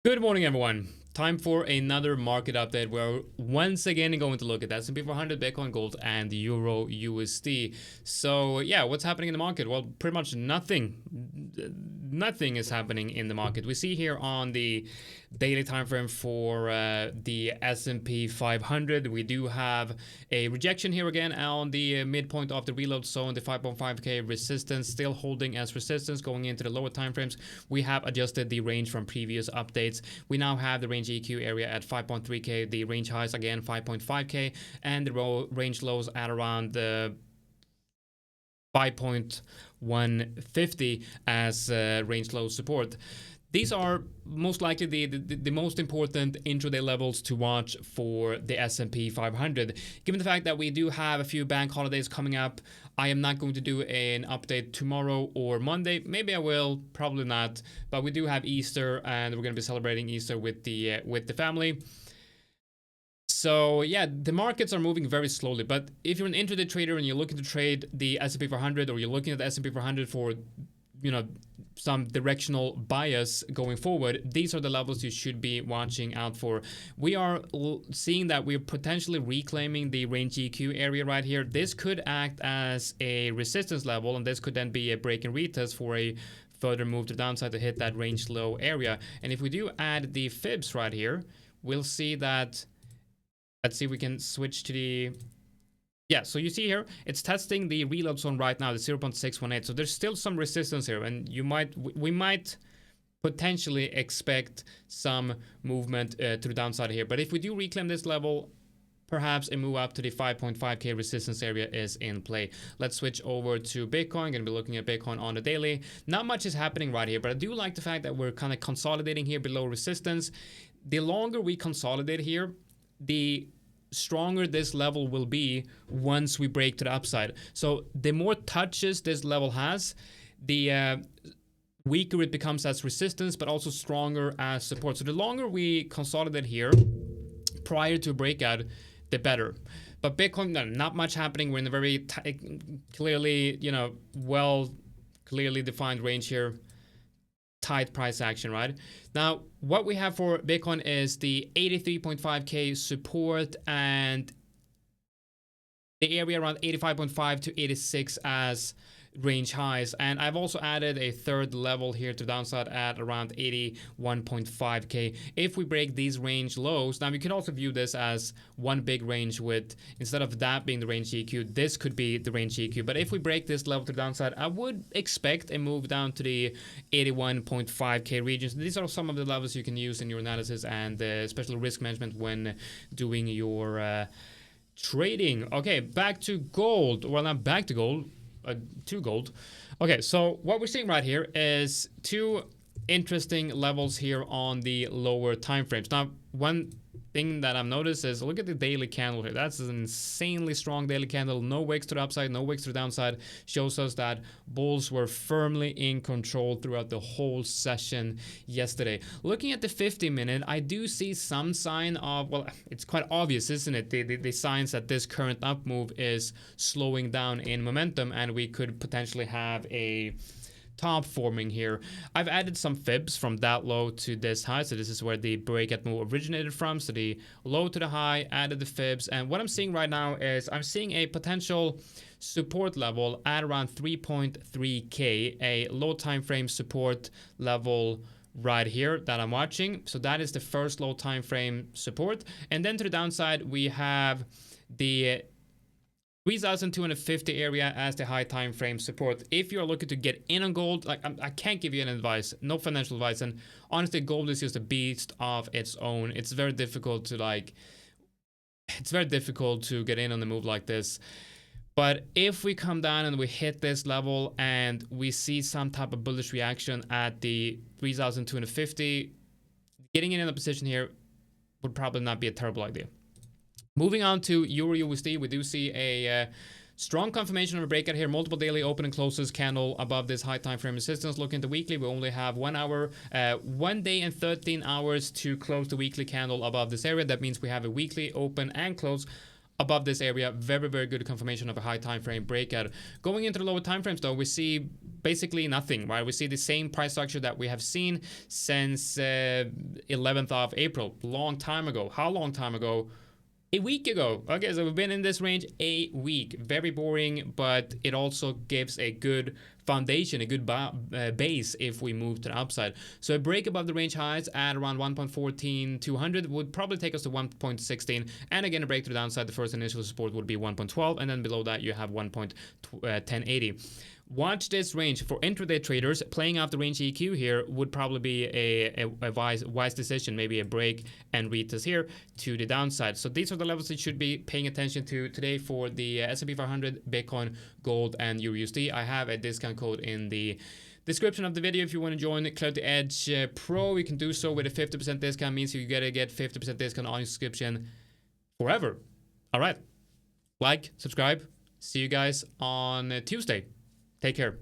Good morning, everyone. Time for another market update. We're once again going to look at S&P 400, Bitcoin, gold, and Euro USD. So yeah, what's happening in the market? Well, pretty much nothing. Nothing is happening in the market. We see here on the daily time frame for the S&P 500, we do have a rejection here again on the midpoint of the reload zone, the 5.5k resistance still holding as resistance going into the lower time frames. We have adjusted the range from previous updates. We now have the range EQ area at 5.3k, the range highs again 5.5k, and the range lows at around the 5.150 as range low support. These are most likely the most important intraday levels to watch for the S&P 500. Given the fact that we do have a few bank holidays coming up, I am not going to do an update tomorrow or Monday. Maybe I will, probably not. But we do have Easter, and we're going to be celebrating Easter with the family. So yeah, the markets are moving very slowly. But if you're an intraday trader and you're looking to trade the S&P 400, or you're looking at the S&P 400 for, you know, some directional bias going forward, these are the levels you should be watching out for. We are seeing that we're potentially reclaiming the range EQ area right here. This could act as a resistance level, and this could then be a break and retest for a further move to the downside to hit that range low area. And if we do add the fibs right here, we'll see that, let's see if we can switch to the, yeah, so you see here, it's testing the reload zone right now, the 0.618. So there's still some resistance here, and we might potentially expect some movement to the downside here. But if we do reclaim this level, perhaps a move up to the 5.5k resistance area is in play. Let's switch over to Bitcoin. Gonna be looking at Bitcoin on the daily. Not much is happening right here, but I do like the fact that we're kind of consolidating here below resistance. The longer we consolidate here, the stronger this level will be once we break to the upside. So the more touches this level has, the weaker it becomes as resistance, but also stronger as support. So the longer we consolidate here prior to a breakout, the better. But Bitcoin, no, not much happening. We're in a very clearly, you know, clearly defined range here. Tight price action, right? Now, what we have for Bitcoin is the 83.5k support and the area around 85.5 to 86 as range highs. And I've also added a third level here to downside at around 81.5k. If we break these range lows, now we can also view this as one big range with, instead of that being the range EQ, this could be the range EQ. But if we break this level to the downside, I would expect a move down to the 81.5k regions. These are some of the levels you can use in your analysis and especially risk management when doing your trading. Okay, back to gold. Well, not back to gold. To gold. Okay, so what we're seeing right here is two interesting levels here on the lower time frames. Now, one thing that I've noticed is, look at the daily candle here. That's an insanely strong daily candle. No wicks to the upside, no wicks to the downside. Shows us that bulls were firmly in control throughout the whole session yesterday. Looking at the 50-minute, I do see some sign of, well, it's quite obvious, isn't it? The signs that this current up move is slowing down in momentum, and we could potentially have a top forming here. I've added some fibs from that low to this high, so this is where the breakout move originated from. So the low to the high, added the fibs, and what I'm seeing right now is I'm seeing a potential support level at around 3.3k, a low time frame support level right here that I'm watching. So that is the first low time frame support, and then to the downside we have the 3,250 area as the high time frame support. If you're looking to get in on gold, like I can't give you any advice, no financial advice, and honestly, gold is just a beast of its own. It's very difficult to get in on the move like this. But if we come down and we hit this level and we see some type of bullish reaction at the 3,250, getting in a position here would probably not be a terrible idea. Moving on to EURUSD, we do see a strong confirmation of a breakout here. Multiple daily open and closes candle above this high time frame resistance. Looking at the weekly, we only have 1 hour, 1 day and 13 hours to close the weekly candle above this area. That means we have a weekly open and close above this area. Very, very good confirmation of a high time frame breakout. Going into the lower time frames though, we see basically nothing, right? We see the same price structure that we have seen since 11th of April, long time ago. How long time ago? A week ago. Okay, so we've been in this range a week. Very boring, but it also gives a good foundation, a good base if we move to the upside. So a break above the range highs at around 1.14200 would probably take us to 1.16, and again a break to the downside, the first initial support would be 1.12, and then below that you have 1.1080. Watch this range. For intraday traders, playing out the range EQ here would probably be a wise decision, maybe a break and retest here to the downside. So these are the levels that you should be paying attention to today for the S&P 500, Bitcoin, gold, and EURUSD. I have a discount code in the description of the video if you want to join Clarity Edge Pro. You can do so with a 50% discount. Means you gotta get 50% discount on your subscription forever. All right, like, subscribe. See you guys on Tuesday. Take care.